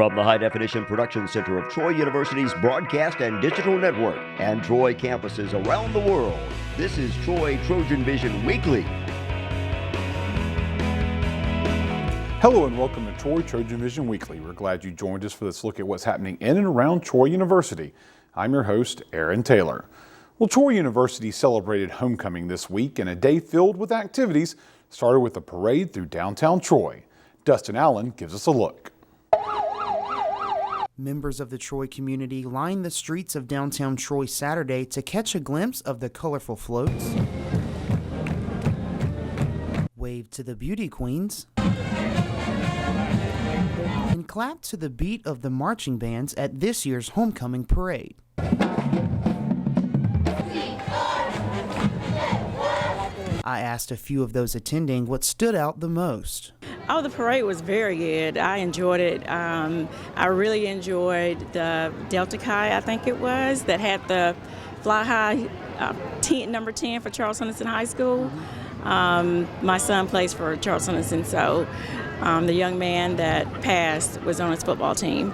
From the High Definition Production Center of Troy University's Broadcast and Digital Network and Troy campuses around the world, this is Troy TrojanVision Weekly. Hello and welcome to Troy TrojanVision Weekly. We're glad you joined us for this look at what's happening in and around Troy University. I'm your host, Aaron Taylor. Well, Troy University celebrated homecoming this week in a day filled with activities. Started with a parade through downtown Troy. Dustin Allen gives us a look. Members of the Troy community lined the streets of downtown Troy Saturday to catch a glimpse of the colorful floats, wave to the beauty queens, and clap to the beat of the marching bands at this year's homecoming parade. I asked a few of those attending what stood out the most. Oh, the parade was very good. I enjoyed it. I really enjoyed the Delta Chi, I think it was, that had the fly high number 10 for Charles Henderson High School. My son plays for Charles Henderson, so the young man that passed was on his football team.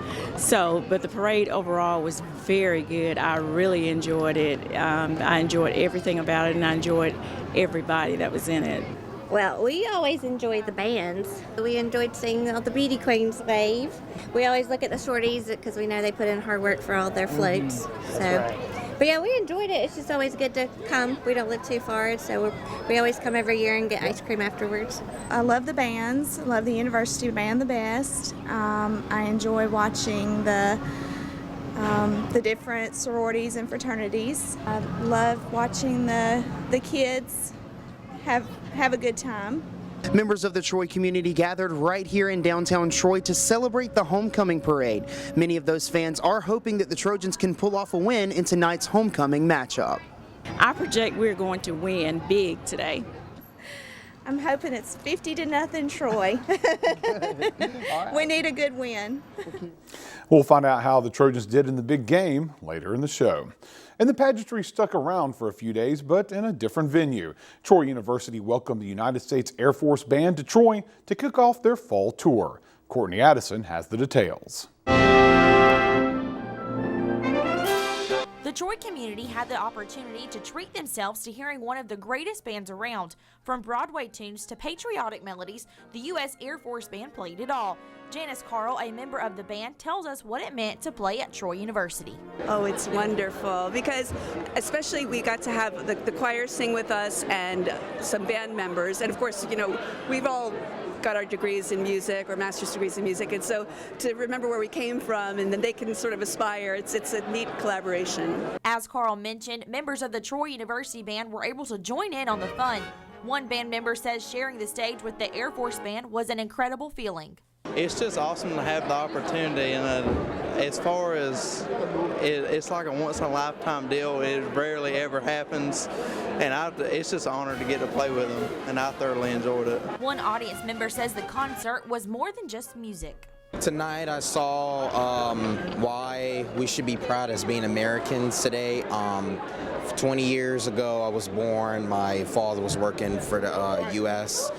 But the parade overall was very good. I really enjoyed it. I enjoyed everything about it, and I enjoyed everybody that was in it. Well, we always enjoyed the bands. We enjoyed seeing all the beauty queens wave. We always look at the shorties because we know they put in hard work for all their floats. But yeah, we enjoyed it. It's just always good to come. We don't live too far, so we always come every year and get ice cream afterwards. I love the bands. I love the university band the best. I enjoy watching the different sororities and fraternities. I love watching the kids have a good time. Members of the Troy community gathered right here in downtown Troy to celebrate the homecoming parade. Many of those fans are hoping that the Trojans can pull off a win in tonight's homecoming matchup. I project we're going to win big today. I'm hoping it's 50-0 Troy. We need a good win. We'll find out how the Trojans did in the big game later in the show. And the pageantry stuck around for a few days, but in a different venue. Troy University welcomed the United States Air Force Band to Troy to kick off their fall tour. Courtney Addison has the details. The Troy community had the opportunity to treat themselves to hearing one of the greatest bands around. From Broadway tunes to patriotic melodies, the U.S. Air Force Band played it all. Janice Carl, a member of the band, tells us what it meant to play at Troy University. Oh, it's wonderful because especially we got to have the choir sing with us and some band members. And of course, you know, we've all got our degrees in music or master's degrees in music, and so to remember where we came from and then they can sort of aspire, it's a neat collaboration. As Carl mentioned, members of the Troy University Band were able to join in on the fun. One band member says sharing the stage with the Air Force Band was an incredible feeling. It's just awesome to have the opportunity, and as far as it's like a once-in-a-lifetime deal. It rarely ever happens, and it's just an honor to get to play with them, and I thoroughly enjoyed it. One audience member says the concert was more than just music. Tonight I saw why we should be proud as being Americans today. 20 years ago I was born. My father was working for the U.S.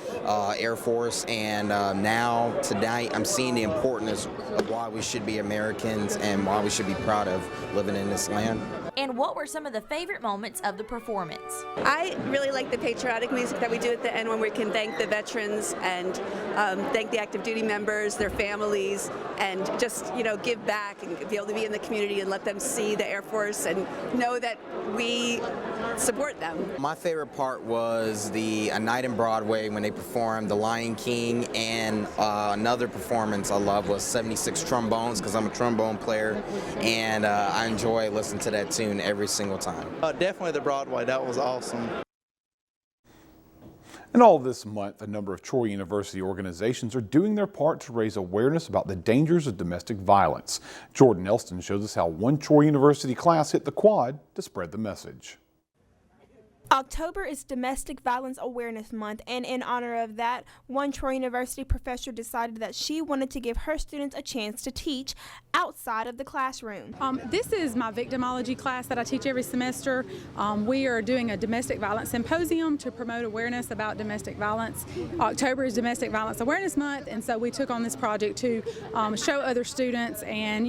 Air Force, and now tonight I'm seeing the importance of why we should be Americans and why we should be proud of living in this land. And what were some of the favorite moments of the performance? I really like the patriotic music that we do at the end when we can thank the veterans and thank the active duty members, their families, and just, you know, give back and be able to be in the community and let them see the Air Force and know that we support them. My favorite part was A Night in Broadway when they performed The Lion King, and another performance I love was 76 Trombones, because I'm a trombone player, and I enjoy listening to that tune every single time. Definitely the Broadway, that was awesome. And all this month, a number of Troy University organizations are doing their part to raise awareness about the dangers of domestic violence. Jordan Elston shows us how one Troy University class hit the quad to spread the message. October is Domestic Violence Awareness Month, and in honor of that, one Troy University professor decided that she wanted to give her students a chance to teach outside of the classroom. This is my victimology class that I teach every semester. We are doing a domestic violence symposium to promote awareness about domestic violence. October is Domestic Violence Awareness Month, and so we took on this project to show other students and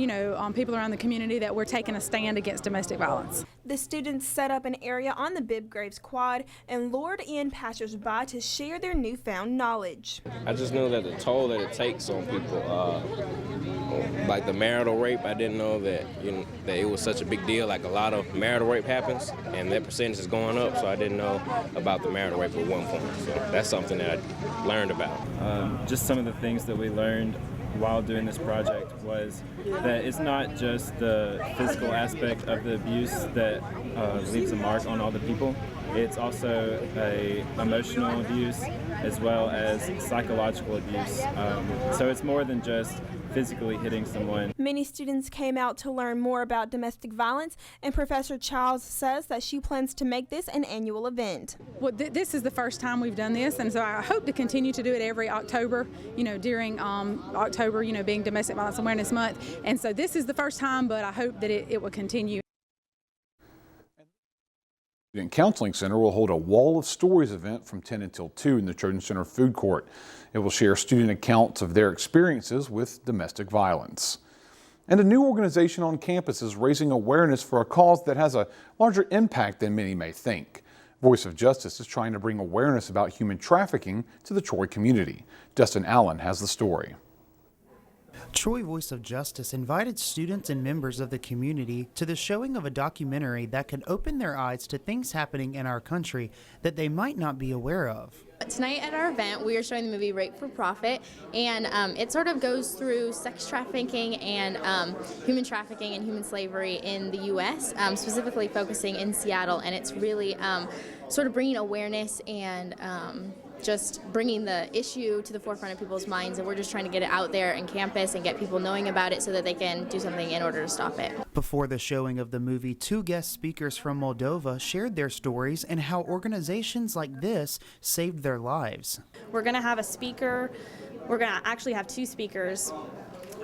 people around the community that we're taking a stand against domestic violence. The students set up an area on the Bibb Graves Quad and lured in passersby to share their newfound knowledge. I just know that the toll that it takes on people, like the marital rape, I didn't know that that it was such a big deal. Like a lot of marital rape happens, and that percentage is going up. So I didn't know about the marital rape at one point. So that's something that I learned about. Just some of the things that we learned while doing this project was that it's not just the physical aspect of the abuse that leaves a mark on all the people. It's also emotional abuse as well as psychological abuse. So it's more than just physically hitting someone. Many students came out to learn more about domestic violence, and Professor Childs says that she plans to make this an annual event. Well, this is the first time we've done this, and so I hope to continue to do it every October, during October, being Domestic Violence Awareness Month. And so this is the first time, but I hope that it will continue. Student Counseling Center will hold a Wall of Stories event from 10 until 2 in the Trojan Center food court. It will share student accounts of their experiences with domestic violence. And a new organization on campus is raising awareness for a cause that has a larger impact than many may think. Voice of Justice is trying to bring awareness about human trafficking to the Troy community. Dustin Allen has the story. Troy Voice of Justice invited students and members of the community to the showing of a documentary that can open their eyes to things happening in our country that they might not be aware of. Tonight at our event, we are showing the movie Rape for Profit, and it sort of goes through sex trafficking and human trafficking and human slavery in the U.S., specifically focusing in Seattle, and it's really sort of bringing awareness and just bringing the issue to the forefront of people's minds, and we're just trying to get it out there in campus and get people knowing about it so that they can do something in order to stop it. Before the showing of the movie, 2 guest speakers from Moldova shared their stories and how organizations like this saved their lives. We're going to have a speaker. We're going to actually have 2 speakers,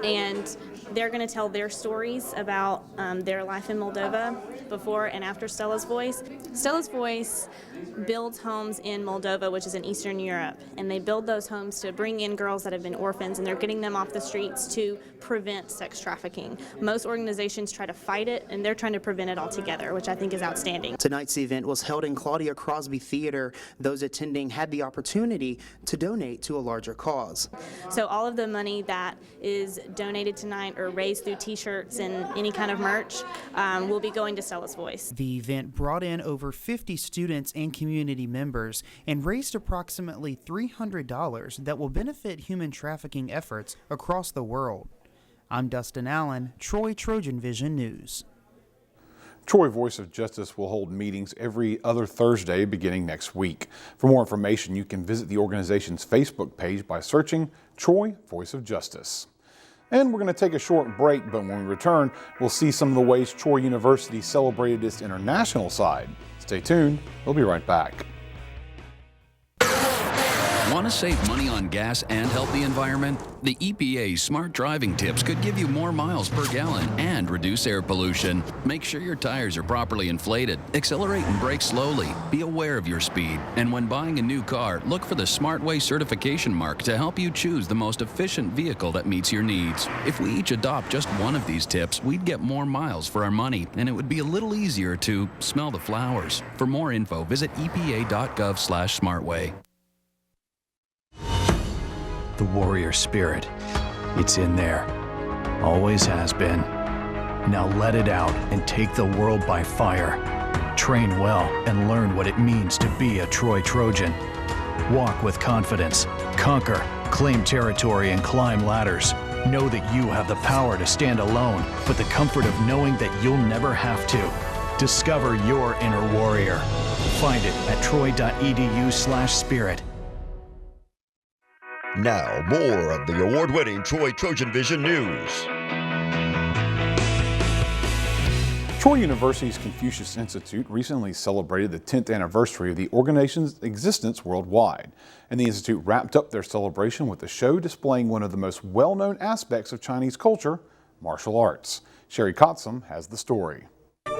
and they're going to tell their stories about their life in Moldova before and after Stella's Voice. Stella's Voice builds homes in Moldova, which is in Eastern Europe, and they build those homes to bring in girls that have been orphans, and they're getting them off the streets to prevent sex trafficking. Most organizations try to fight it, and they're trying to prevent it altogether, which I think is outstanding. Tonight's event was held in Claudia Crosby Theater. Those attending had the opportunity to donate to a larger cause. So all of the money that is donated tonight or raised through t-shirts and any kind of merch will be going to Stella's Voice. The event brought in over 50 students and community members and raised approximately $300 that will benefit human trafficking efforts across the world. I'm Dustin Allen, Troy Trojan Vision News. Troy Voice of Justice will hold meetings every other Thursday beginning next week. For more information, you can visit the organization's Facebook page by searching Troy Voice of Justice. And we're going to take a short break, but when we return, we'll see some of the ways Troy University celebrated its international side. Stay tuned. We'll be right back. Want to save money on gas and help the environment? The EPA's smart driving tips could give you more miles per gallon and reduce air pollution. Make sure your tires are properly inflated. Accelerate and brake slowly. Be aware of your speed. And when buying a new car, look for the SmartWay certification mark to help you choose the most efficient vehicle that meets your needs. If we each adopt just one of these tips, we'd get more miles for our money, and it would be a little easier to smell the flowers. For more info, visit epa.gov/smartway. The warrior spirit. It's in there. Always has been. Now let it out and take the world by fire. Train well and learn what it means to be a Troy Trojan. Walk with confidence, conquer, claim territory, and climb ladders. Know that you have the power to stand alone, but the comfort of knowing that you'll never have to. Discover your inner warrior. Find it at troy.edu/spirit. Now, more of the award-winning Troy Trojan Vision News. Troy University's Confucius Institute recently celebrated the 10th anniversary of the organization's existence worldwide, and the Institute wrapped up their celebration with a show displaying one of the most well-known aspects of Chinese culture, martial arts. Sherry Kotzum has the story.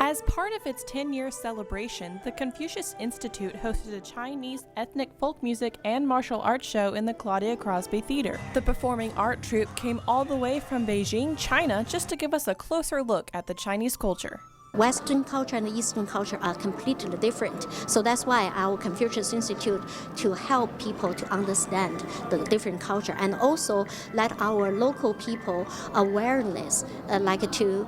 As part of its 10-year celebration, the Confucius Institute hosted a Chinese ethnic folk music and martial arts show in the Claudia Crosby Theater. The performing art troupe came all the way from Beijing, China, just to give us a closer look at the Chinese culture. Western culture and Eastern culture are completely different. So that's why our Confucius Institute to help people to understand the different culture and also let our local people awareness, like to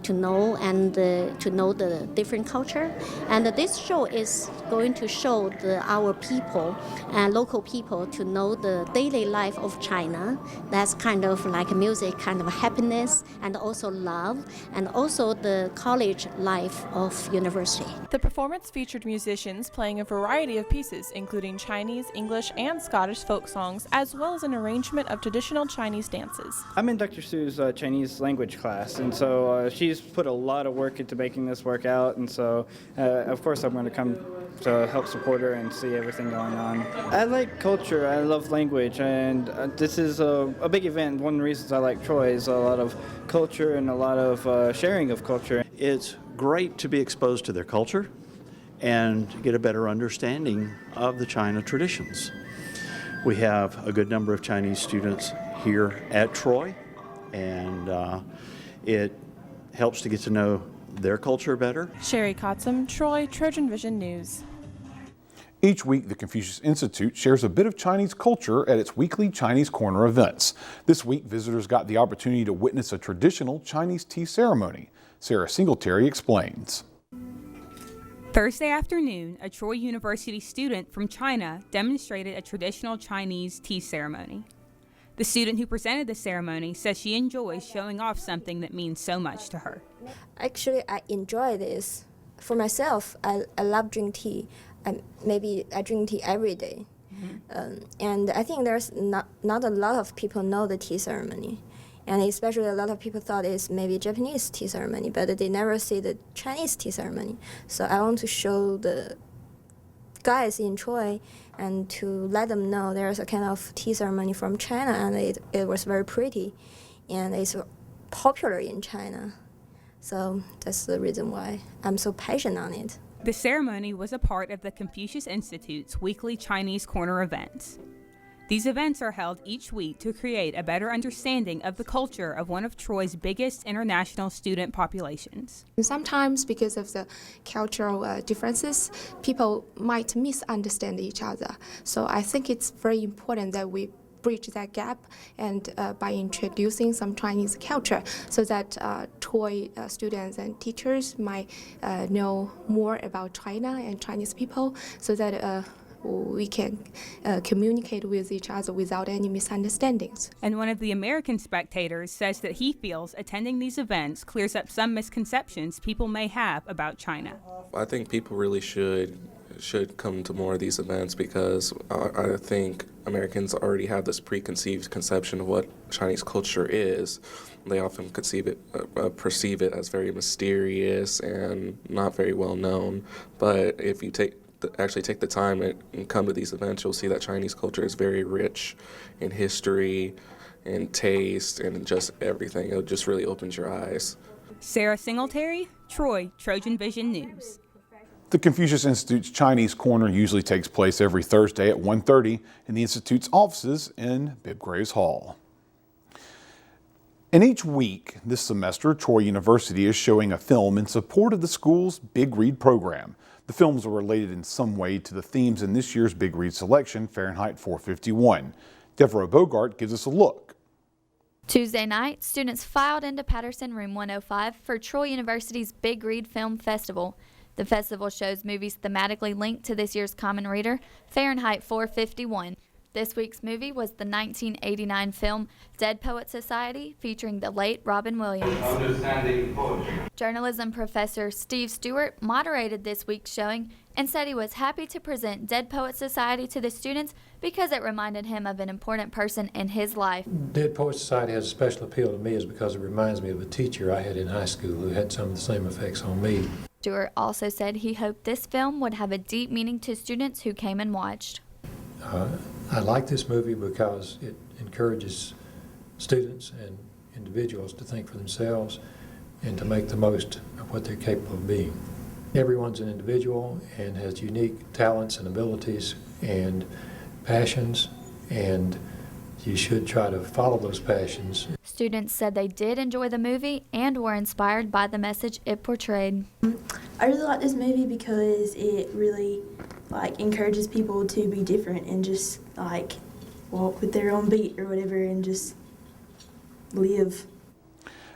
know and to know the different culture. And this show is going to show our people and local people to know the daily life of China. That's kind of like music, kind of happiness and also love, and also the college life of university. The performance featured musicians playing a variety of pieces, including Chinese, English, and Scottish folk songs, as well as an arrangement of traditional Chinese dances. I'm in Dr. Sue's Chinese language class, and so she's put a lot of work into making this work out, and so of course I'm going to come to help support her and see everything going on. I like culture, I love language, and this is a big event. One of the reasons I like Troy is a lot of culture and a lot of sharing of culture. It's great to be exposed to their culture and get a better understanding of the China traditions. We have a good number of Chinese students here at Troy, and it helps to get to know their culture better. Sherry Kotzum, Troy, TrojanVision News. Each week, the Confucius Institute shares a bit of Chinese culture at its weekly Chinese Corner events. This week, visitors got the opportunity to witness a traditional Chinese tea ceremony. Sarah Singletary explains. Thursday afternoon, a Troy University student from China demonstrated a traditional Chinese tea ceremony. The student who presented the ceremony says she enjoys showing off something that means so much to her. Actually, I enjoy this. For myself, I love drink tea. Maybe I drink tea every day. And I think there's not a lot of people know the tea ceremony. And especially a lot of people thought it's maybe Japanese tea ceremony, but they never see the Chinese tea ceremony. So I want to show the guys in Troy and to let them know there's a kind of tea ceremony from China, and it was very pretty, and it's popular in China. So that's the reason why I'm so passionate on it. The ceremony was a part of the Confucius Institute's weekly Chinese Corner events. These events are held each week to create a better understanding of the culture of one of Troy's biggest international student populations. Sometimes because of the cultural differences, people might misunderstand each other. So I think it's very important that we bridge that gap and by introducing some Chinese culture so that Troy students and teachers might know more about China and Chinese people so that we can communicate with each other without any misunderstandings. And one of the American spectators says that he feels attending these events clears up some misconceptions people may have about China. I think people really should come to more of these events because I think Americans already have this preconceived conception of what Chinese culture is. They often perceive it as very mysterious and not very well known. But if you actually take the time and come to these events, you'll see that Chinese culture is very rich in history and taste and just everything. It just really opens your eyes. Sarah Singletary, Troy, TrojanVision News. The Confucius Institute's Chinese Corner usually takes place every Thursday at 1:30 in the Institute's offices in Bibb Graves Hall. And each week this semester, Troy University is showing a film in support of the school's Big Read program. The films are related in some way to the themes in this year's Big Read selection, Fahrenheit 451. Deborah Bogart gives us a look. Tuesday night, students filed into Patterson Room 105 for Troy University's Big Read Film Festival. The festival shows movies thematically linked to this year's common reader, Fahrenheit 451. This week's movie was the 1989 film Dead Poets Society, featuring the late Robin Williams. Journalism professor Steve Stewart moderated this week's showing and said he was happy to present Dead Poets Society to the students because it reminded him of an important person in his life. Dead Poets Society has a special appeal to me is because it reminds me of a teacher I had in high school who had some of the same effects on me. Stewart also said he hoped this film would have a deep meaning to students who came and watched. I like this movie because it encourages students and individuals to think for themselves and to make the most of what they're capable of being. Everyone's an individual and has unique talents and abilities and passions, and you should try to follow those passions. Students said they did enjoy the movie and were inspired by the message it portrayed. I really like this movie because it really encourages people to be different and just walk with their own beat or whatever and just live.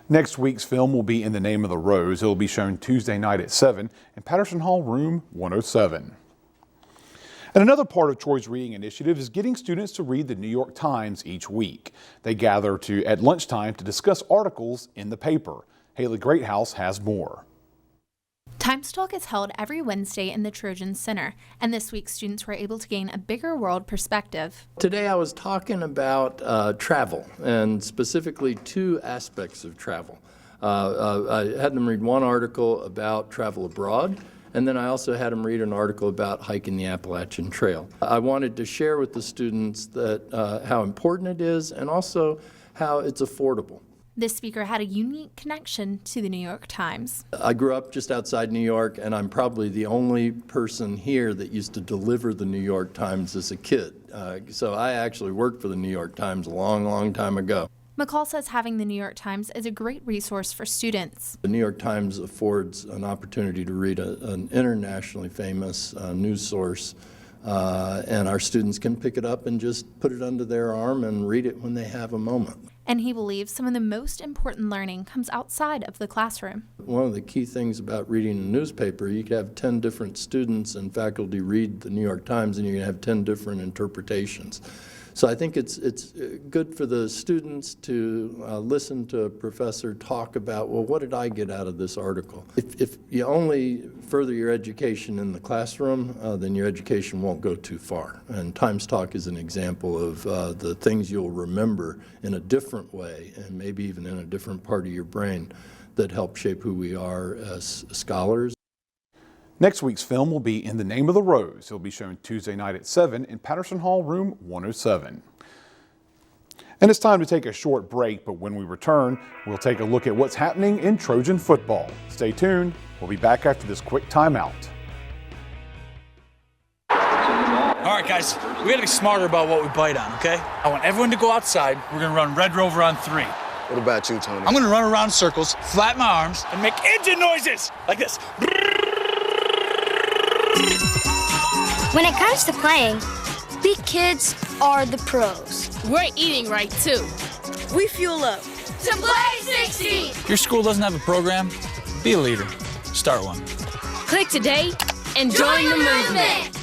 Next week's film will be In the Name of the Rose. It will be shown Tuesday night at 7 in Patterson Hall, room 107. And another part of Troy's reading initiative is getting students to read the New York Times each week. They gather at lunchtime to discuss articles in the paper. Haley Greathouse has more. Times Talk is held every Wednesday in the Trojan Center, and this week students were able to gain a bigger world perspective. Today I was talking about travel, and specifically two aspects of travel. I had them read one article about travel abroad, and then I also had them read an article about hiking the Appalachian Trail. I wanted to share with the students that how important it is and also how it's affordable. This speaker had a unique connection to the New York Times. I grew up just outside New York, and I'm probably the only person here that used to deliver the New York Times as a kid. So I actually worked for the New York Times a long, long time ago. McCall says having the New York Times is a great resource for students. The New York Times affords an opportunity to read an internationally famous news source, and our students can pick it up and just put it under their arm and read it when they have a moment. And he believes some of the most important learning comes outside of the classroom. One of the key things about reading a newspaper, you could have 10 different students and faculty read the New York Times, and you can have 10 different interpretations. So I think it's good for the students to listen to a professor talk about, well, what did I get out of this article? If you only further your education in the classroom, then your education won't go too far. And Times Talk is an example of the things you'll remember in a different way, and maybe even in a different part of your brain, that help shape who we are as scholars. Next week's film will be In the Name of the Rose. It'll be shown Tuesday night at 7 in Patterson Hall, room 107. And it's time to take a short break, but when we return, we'll take a look at what's happening in Trojan football. Stay tuned. We'll be back after this quick timeout. All right, guys, we gotta be smarter about what we bite on, okay? I want everyone to go outside. We're gonna run Red Rover on 3. What about you, Tony? I'm gonna run around in circles, flap my arms, and make engine noises like this. When it comes to playing, we kids are the pros. We're eating right, too. We fuel up To play 60! Your school doesn't have a program? Be a leader. Start one. Click today and join the movement.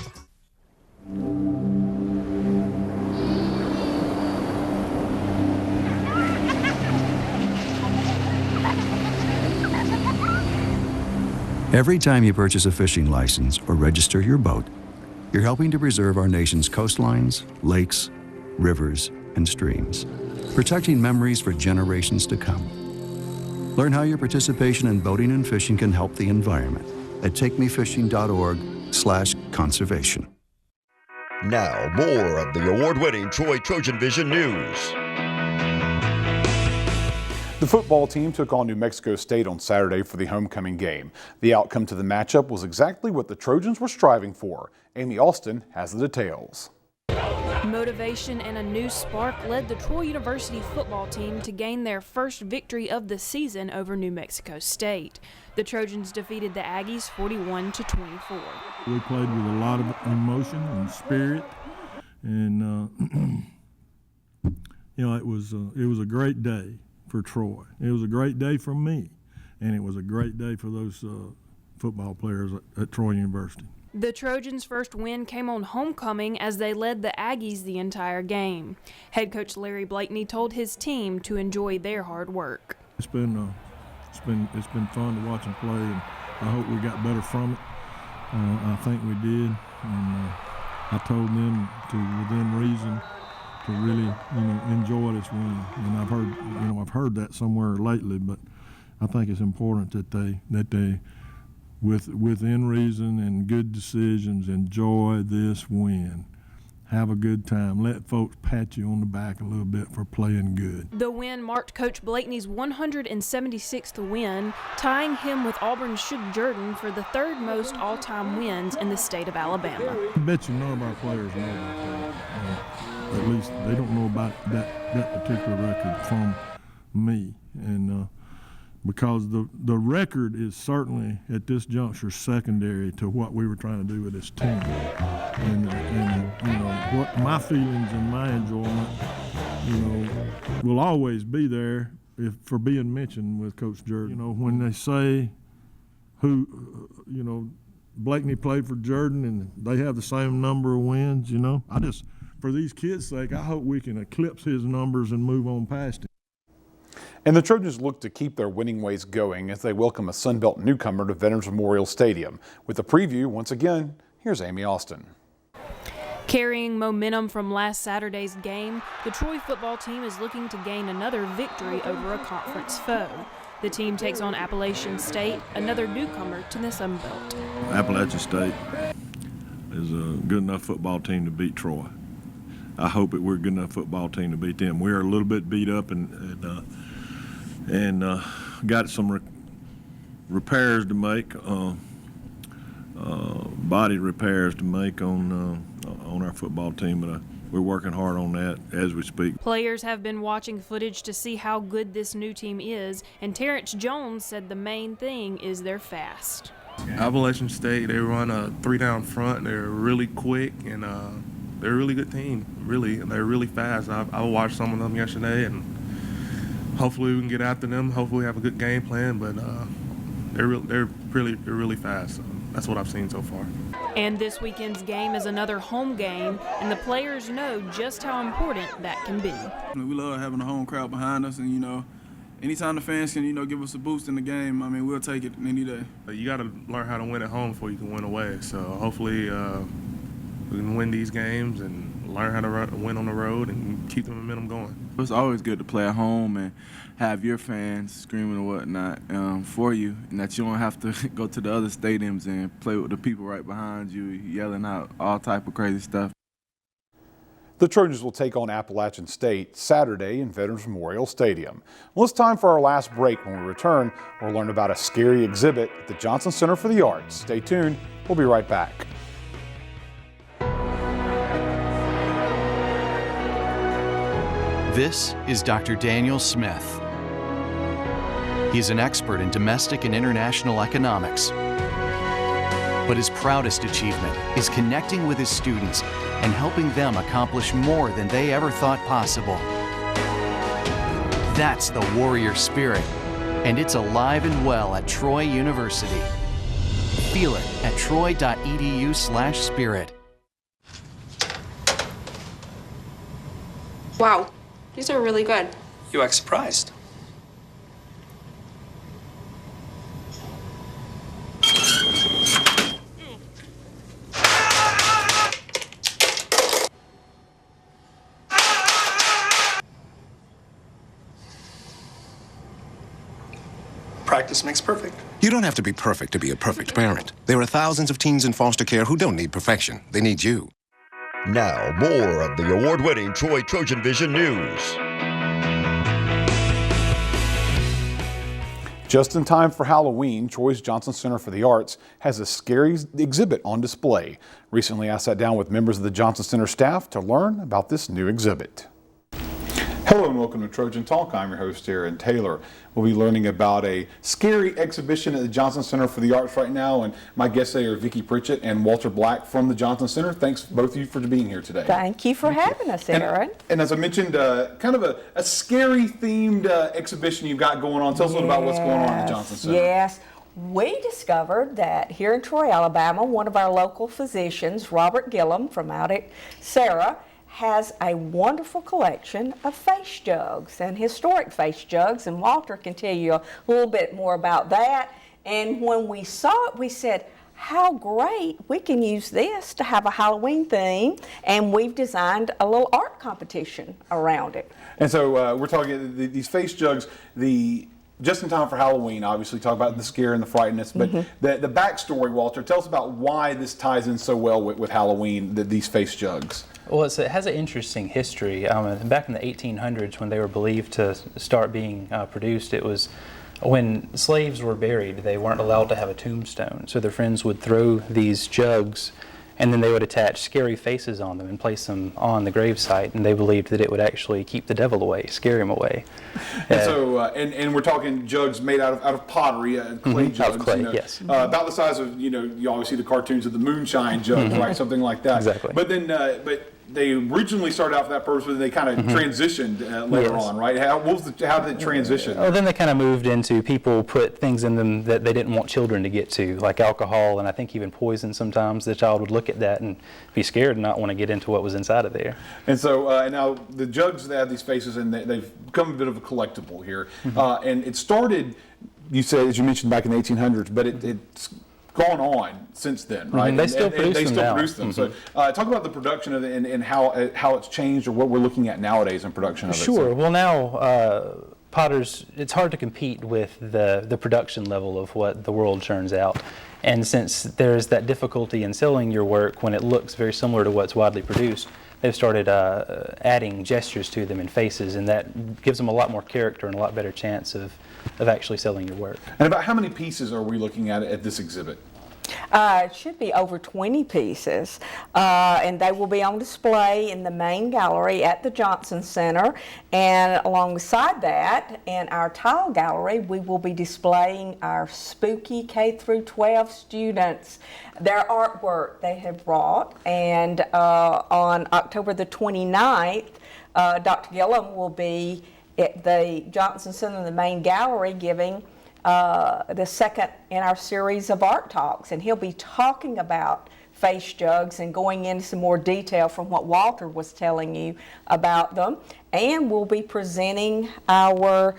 Every time you purchase a fishing license or register your boat, you're helping to preserve our nation's coastlines, lakes, rivers, and streams, protecting memories for generations to come. Learn how your participation in boating and fishing can help the environment at takemefishing.org/conservation. Now, more of the award-winning Troy Trojan Vision News. The football team took on New Mexico State on Saturday for the homecoming game. The outcome to the matchup was exactly what the Trojans were striving for. Amy Alston has the details. Motivation and a new spark led the Troy University football team to gain their first victory of the season over New Mexico State. The Trojans defeated the Aggies 41-24. We played with a lot of emotion and spirit, and it was a great day for Troy. It was a great day for me, and it was a great day for those football players at Troy University. The Trojans' first win came on homecoming as they led the Aggies the entire game. Head coach Larry Blakeney told his team to enjoy their hard work. It's been fun to watch them play, and I hope we got better from it. I think we did, and I told them to, within reason, to really enjoy this win. And I've heard that somewhere lately, but I think it's important that they within reason and good decisions, enjoy this win. Have a good time. Let folks pat you on the back a little bit for playing good. The win marked Coach Blakeney's 176th win, tying him with Auburn's Shug Jordan for the third most all-time wins in the state of Alabama. I bet you none of our players know about that. At least they don't know about that particular record from me. And because the record is certainly at this juncture secondary to what we were trying to do with this team, and what my feelings and my enjoyment, will always be there for being mentioned with Coach Jordan. When they say Blakeney played for Jordan and they have the same number of wins, I just, for these kids' sake, I hope we can eclipse his numbers and move on past him. And the Trojans look to keep their winning ways going as they welcome a Sunbelt newcomer to Veterans Memorial Stadium. With the preview, once again, here's Amy Austin. Carrying momentum from last Saturday's game, the Troy football team is looking to gain another victory over a conference foe. The team takes on Appalachian State, another newcomer to the Sunbelt. Appalachian State is a good enough football team to beat Troy. I hope that we're a good enough football team to beat them. We are a little bit beat up and got some repairs to make, body repairs to make on our football team, but we're working hard on that as we speak. Players have been watching footage to see how good this new team is, and Terrence Jones said the main thing is they're fast. Appalachian State, they run a 3-down front. They're really quick, and they're a really good team. Really, they're really fast. I watched some of them yesterday, and hopefully we can get after them. Hopefully we have a good game plan, but they're really fast. So that's what I've seen so far. And this weekend's game is another home game, and the players know just how important that can be. We love having a home crowd behind us, and anytime the fans can give us a boost in the game, we'll take it any day. You got to learn how to win at home before you can win away. So hopefully we can win these games and learn how to win on the road and keep the momentum going. It's always good to play at home and have your fans screaming and whatnot for you, and that you don't have to go to the other stadiums and play with the people right behind you, yelling out all type of crazy stuff. The Trojans will take on Appalachian State Saturday in Veterans Memorial Stadium. Well, it's time for our last break. When we return, we'll learn about a scary exhibit at the Johnson Center for the Arts. Stay tuned. We'll be right back. This is Dr. Daniel Smith. He's an expert in domestic and international economics. But his proudest achievement is connecting with his students and helping them accomplish more than they ever thought possible. That's the warrior spirit, and it's alive and well at Troy University. Feel it at troy.edu/spirit. Wow, these are really good. You act surprised. Practice makes perfect. You don't have to be perfect to be a perfect parent. There are thousands of teens in foster care who don't need perfection. They need you. Now, more of the award-winning Troy TrojanVision News. Just in time for Halloween, Troy's Johnson Center for the Arts has a scary exhibit on display. Recently, I sat down with members of the Johnson Center staff to learn about this new exhibit. Hello and welcome to Trojan Talk. I'm your host, Aaron Taylor. We'll be learning about a scary exhibition at the Johnson Center for the Arts right now, and my guests today are Vicki Pritchett and Walter Black from the Johnson Center. Thanks both of you for being here today. Thank you for having us, Aaron. And as I mentioned, kind of a scary themed exhibition you've got going on. Tell us a little about what's going on at the Johnson Center. Yes. we discovered that here in Troy, Alabama, one of our local physicians, Robert Gillum from out at Sarah, has a wonderful collection of face jugs and historic face jugs, and Walter can tell you a little bit more about that. And when we saw it, we said, how great, we can use this to have a Halloween theme, and we've designed a little art competition around it. And so we're talking these face jugs, just in time for Halloween, obviously, talk about the scare and the frightenness, but the backstory, Walter, tell us about why this ties in so well with Halloween, these face jugs. Well, it has an interesting history. Back in the 1800s, when they were believed to start being produced, it was when slaves were buried, they weren't allowed to have a tombstone. So their friends would throw these jugs, and then they would attach scary faces on them and place them on the gravesite, and they believed that it would actually keep the devil away, scare him away. And so, and we're talking jugs made out of pottery, clay jugs. Out of clay, yes. About the size of, you always see the cartoons of the moonshine jugs, right? Something like that. Exactly. But then, they originally started out for that purpose, but they kind of transitioned later on, right? How did it transition? Well, then they kind of moved into people put things in them that they didn't want children to get to, like alcohol and I think even poison sometimes. The child would look at that and be scared and not want to get into what was inside of there. And so now the jugs, they have these faces, and they've become a bit of a collectible here. And it started, you said, as you mentioned, back in the 1800s, but it's gone on since then, right? They still produce them. So talk about the production of it and how it's changed, or what we're looking at nowadays in production of it. Sure. Well, now potters, it's hard to compete with the production level of what the world churns out. And since there's that difficulty in selling your work when it looks very similar to what's widely produced, they've started adding gestures to them and faces, and that gives them a lot more character and a lot better chance of actually selling your work. And about how many pieces are we looking at this exhibit? It should be over 20 pieces, and they will be on display in the main gallery at the Johnson Center. And alongside that, in our tile gallery, we will be displaying our spooky K-12 students, their artwork they have brought. And on October the 29th, Dr. Gillum will be at the Johnson Center in the main gallery giving the second in our series of art talks, and he'll be talking about face jugs and going into some more detail from what Walter was telling you about them. And we'll be presenting our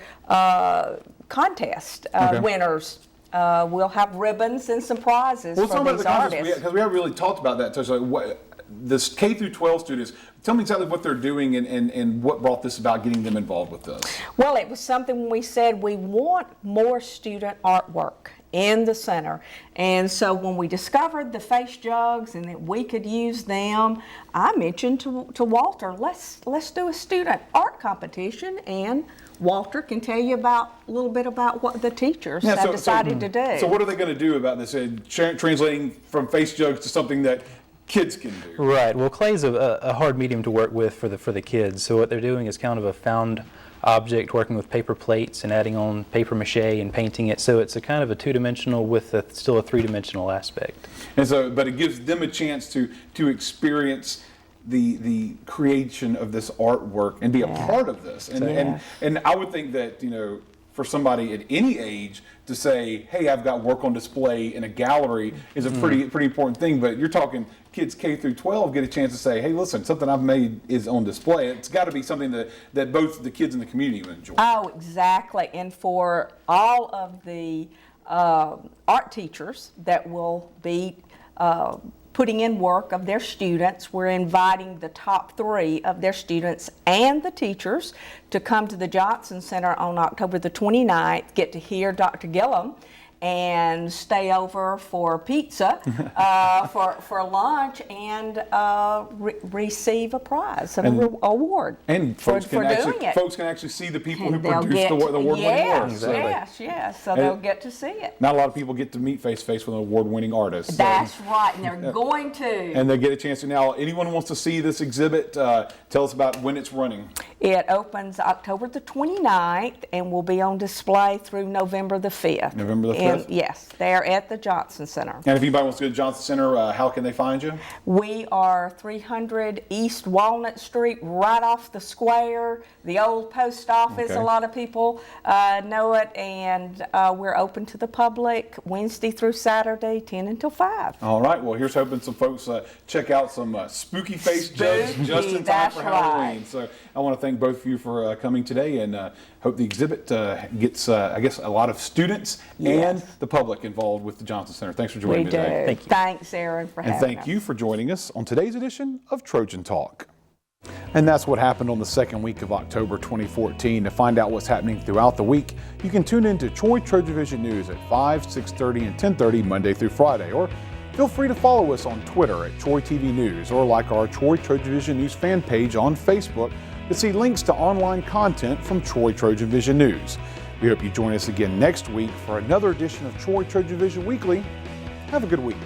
contest winners. We'll have ribbons and some prizes for these artists. Because we haven't really talked about that. So this K-12 students, tell me exactly what they're doing and what brought this about, getting them involved with this. Well, it was something when we said we want more student artwork in the center. And so when we discovered the face jugs and that we could use them, I mentioned to Walter, let's do a student art competition, and Walter can tell you a little bit about what the teachers have decided to do. So what are they going to do about this, translating from face jugs to something that kids can do? Right. Well, clay's a hard medium to work with for the kids. So what they're doing is kind of a found object, working with paper plates and adding on paper mache and painting it. So it's a kind of a two-dimensional with still a three-dimensional aspect. And so, but it gives them a chance to experience the creation of this artwork and be a part of this. And I would think that, for somebody at any age to say, hey, I've got work on display in a gallery is a pretty important thing. But you're talking kids K through 12 get a chance to say, hey, listen, something I've made is on display. It's got to be something that both the kids and the community will enjoy. Oh, exactly. And for all of the art teachers that will be putting in work of their students, we're inviting the top 3 of their students and the teachers to come to the Johnson Center on October the 29th, get to hear Dr. Gillum, and stay over for pizza, for lunch, and receive a prize, an award. And folks can actually see the people who produced the award-winning work. Yes. So they'll get to see it. Not a lot of people get to meet face-to-face with an award-winning artist. That's right, and they're going to. And they get a chance to. Now, anyone who wants to see this exhibit, tell us about when it's running. It opens October the 29th and will be on display through November the 5th. November the 5th. Smith? Yes, they're at the Johnson Center. And if anybody wants to go to Johnson Center, how can they find you? We are 300 East Walnut Street, right off the square, the old post office. Okay. A lot of people know it, and we're open to the public Wednesday through Saturday, 10 until 5. All right, well, here's hoping some folks check out some spooky face jugs just in time for Halloween. Right. So I want to thank both of you for coming today, and hope the exhibit gets, I guess, a lot of students and the public involved with the Johnson Center. Thanks for joining me today. Thank you. Thanks, Aaron, for having us. And thank you for joining us on today's edition of Trojan Talk. And that's what happened on the second week of October 2014. To find out what's happening throughout the week, you can tune in to Troy TrojanVision News at 5, 6:30, and 10:30 Monday through Friday. Or feel free to follow us on Twitter at Troy TV News, or like our Troy TrojanVision News fan page on Facebook to see links to online content from Troy TrojanVision News. We hope you join us again next week for another edition of Troy TrojanVision Weekly. Have a good week.